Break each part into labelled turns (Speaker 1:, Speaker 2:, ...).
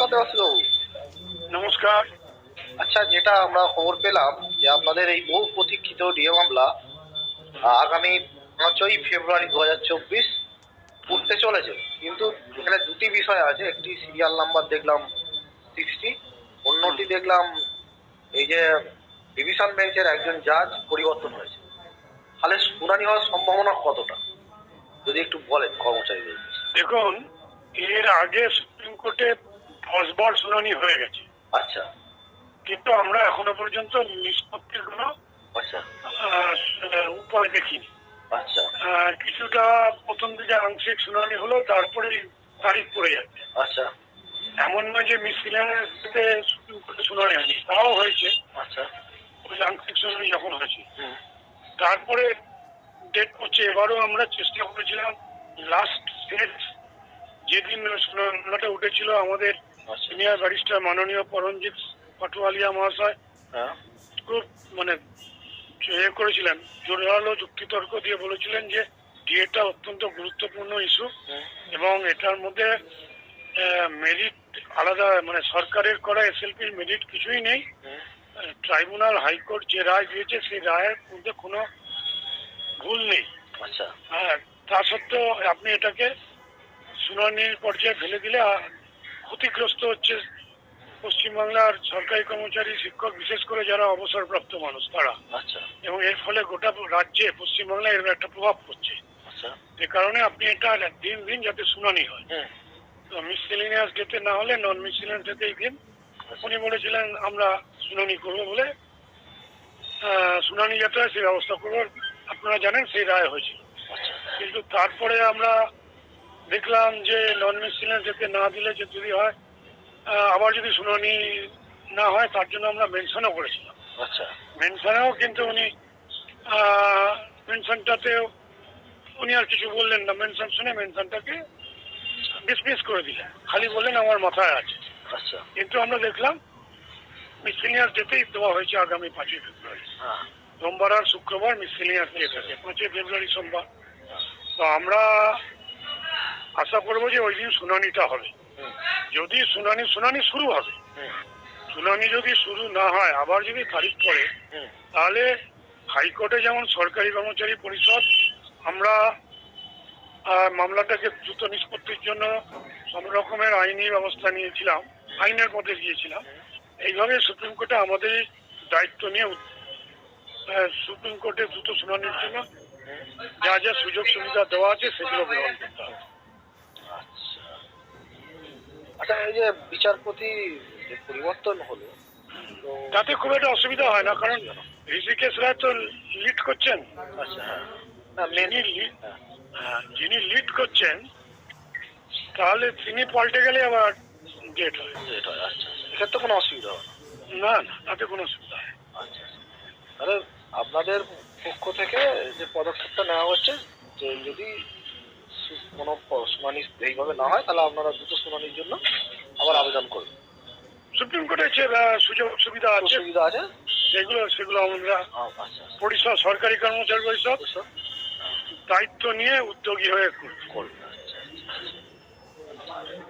Speaker 1: নমস্কার দেবাশিসবাবু।
Speaker 2: নমস্কার।
Speaker 1: আচ্ছা, যেটা আমরা খবর পেলাম যে আপনাদের এই বহু প্রতীক্ষিত ডিএ মামলা আগামী ৫ই ফেব্রুয়ারি ২০২৪ উঠতে চলেছে। কিন্তু এখানে দুটি বিষয় আছে, একটি সিরিয়াল নাম্বার দেখলাম 60, অন্যটি দেখলাম এই যে ডিভিশন বেঞ্চের একজন জাজ পরিবর্তন হয়েছে। তাহলে শুনানি হওয়ার সম্ভাবনা কতটা, যদি একটু বলেন কর্মচারীদের।
Speaker 2: দেখুন, এর আগে সুপ্রিম কোর্টে 10 বার শুনানি হয়ে গেছে।
Speaker 1: আচ্ছা
Speaker 2: কিন্তু আমরা এখনো পর্যন্ত নিষ্পত্তির কোনো
Speaker 1: আচ্ছা
Speaker 2: উপায় দেখিনি।
Speaker 1: আচ্ছা
Speaker 2: কিছুটা প্রথম দিকে আংশিক শুনানি হলো, তারপরে তারিখ পড়ে যাচ্ছে।
Speaker 1: আচ্ছা
Speaker 2: এমন নয় যে মিসিলিয়ানের সাথে সুপ্রিম কোর্টে শুনানি হয়নি, তাও হয়েছে।
Speaker 1: আচ্ছা
Speaker 2: ওই আংশিক শুনানি যখন হয়েছে তারপরে ডেট করছে। এবারও আমরা চেষ্টা করেছিলাম লাস্ট শেষ যেদিন মামলাটা উঠেছিল, আমাদের সিনিয়র ব্যারিস্টার মাননীয় পরমজিৎ পাটোয়ালিয়া মহাশয় খুব করেছিলেন, জোরালো যুক্তিতর্ক দিয়ে বলেছিলেন যে ডিএটা অত্যন্ত গুরুত্বপূর্ণ ইস্যু এবং এটার মধ্যে মেরিট আলাদা, সরকারের করা এসএলপির মেরিট কিছুই নেই। ট্রাইব্যুনাল হাইকোর্ট যে রায় দিয়েছে সেই রায়ের মধ্যে কোনো ভুল নেই।
Speaker 1: আচ্ছা
Speaker 2: তা সত্ত্বেও আপনি এটাকে শুনানির পর্যায়ে ফেলে দিলে ক্ষতিগ্রস্ত হচ্ছে পশ্চিমবাংলার সরকারি কর্মচারী, শিক্ষক, বিশেষ করে যারা অবসরপ্রাপ্ত মানুষ তারা।
Speaker 1: আচ্ছা
Speaker 2: এবং এর ফলে গোটা রাজ্যে পশ্চিমবাংলায় এর একটা প্রভাব পড়ছে।
Speaker 1: আচ্ছা
Speaker 2: যে কারণে আপনি এটা দিন দিন যাতে শুনানি হয়, তো মিসসেলেনিয়াস ডেতে না হলে নন মিসসেলেনিয়াস ডেতেই দিন। উনি বলেছিলেন আমরা শুনানি করবো বলে, শুনানি যাতে সেই ব্যবস্থা করবো। আপনারা জানেন সেই রায় হয়েছিল। কিন্তু তারপরে আমরা দেখলাম যে নন মিসসেলেনিয়াস ডেতে না দিলে যে যদি হয়, আবার যদি শুনানি না হয়, তার জন্য আমরা মেনশনও করেছিলাম।
Speaker 1: আচ্ছা
Speaker 2: মেনশনেও কিন্তু উনি মেনশনটাতেও উনি আর কিছু বললেন না। মেনশন শুনে মেনশনটাকে ডিসমিস করে দিলেন, খালি বললেন আমার মাথায় আছে।
Speaker 1: আচ্ছা
Speaker 2: কিন্তু আমরা দেখলাম মিসসেলেনিয়াস ডেতেই দেওয়া হয়েছে আগামী 5ই ফেব্রুয়ারি। সোমবার আর শুক্রবার মিসসেলেনিয়াস ডেট আছে, 5ই ফেব্রুয়ারি সোমবার। তো আমরা আশা করবো যে ওই দিন শুনানিটা হবে। যদি শুনানি শুরু হবে, শুনানি যদি শুরু না হয়, আবার যদি তারিখ পড়ে, তাহলে হাইকোর্টে যেমন সরকারি কর্মচারী পরিষদ আমরা মামলাটাকে দ্রুত নিষ্পত্তির জন্য সব রকমের আইনি ব্যবস্থা নিয়েছিলাম, আইনের পথে গিয়েছিলাম। এইভাবে সুপ্রিম কোর্টে আমাদের দায়িত্ব নিয়ে সুপ্রিম কোর্টে দ্রুত শুনানির জন্য যা যা সুযোগ সুবিধা দেওয়া আছে সেগুলো গ্রহণ করতে হবে।
Speaker 1: আচ্ছা, এই যে বিচারপতি যে পরিবর্তন হলো,
Speaker 2: তাতে খুব একটা অসুবিধা হয় না, কারণ ঋষিকেশ রায় তো লিড করছেন।
Speaker 1: আচ্ছা
Speaker 2: যিনি লিড করছেন, তাহলে তিনি পাল্টে গেলে আবার ডেট হয়।
Speaker 1: আচ্ছা, এক্ষেত্রে কোনো অসুবিধা হয়
Speaker 2: না, না, তাতে কোনো অসুবিধা হয়।
Speaker 1: আচ্ছা, তাহলে আপনাদের পক্ষ থেকে যে পদক্ষেপটা নেওয়া হচ্ছে যে যদি কোনো শুনানি এইভাবে না হয়, তাহলে আপনারা দ্রুত শুনানির জন্য আবার আবেদন করবেন।
Speaker 2: সুপ্রিম কোর্টের যে সুযোগ সুবিধা আছে সেগুলো আমরা পরিষদ, সরকারি কর্মচারী পরিষদ দায়িত্ব নিয়ে উদ্যোগী হয়ে করবে।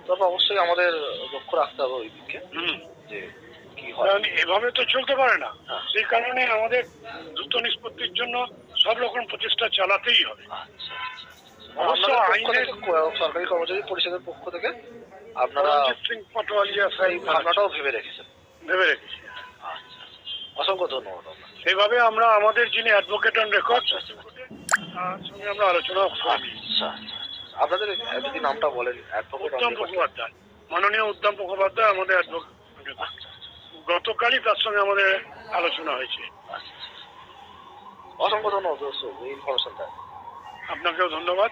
Speaker 1: তবে অবশ্যই আমাদের লক্ষ্য রাখতে হবে ওই দিকে যে কি হয়।
Speaker 2: এভাবে তো চলতে পারে না, সেই কারণে আমাদের দ্রুত নিষ্পত্তির জন্য সব রকম প্রচেষ্টা চালাতেই হবে। অবশ্য আইনের
Speaker 1: সরকারি কর্মচারী পরিষদের পক্ষ থেকে আপনারা
Speaker 2: সিং পাটোয়ালিয়া
Speaker 1: এই ভাবনাটাও ভেবে রেখেছি।
Speaker 2: আচ্ছা,
Speaker 1: অসংখ্য ধন্যবাদ।
Speaker 2: সেভাবে আমরা আমাদের যিনি অ্যাডভোকেট অন রেকর্ড তার সঙ্গে আমরা আলোচনা করি।
Speaker 1: আপনাদের যদি নামটা বলেন।
Speaker 2: উত্তম মুখোপাধ্যায়, মাননীয় উত্তম মুখোপাধ্যায় আমাদের অ্যাডভোকেট। গতকালই তার সঙ্গে আমাদের আলোচনা হয়েছে।
Speaker 1: অসংখ্য ধন্যবাদ ইনফরমেশনটা।
Speaker 2: আপনাকেও ধন্যবাদ।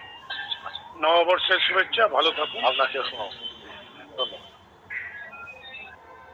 Speaker 2: নববর্ষের শুভেচ্ছা, ভালো থাকুন।
Speaker 1: আপনাকেও ধন্যবাদ।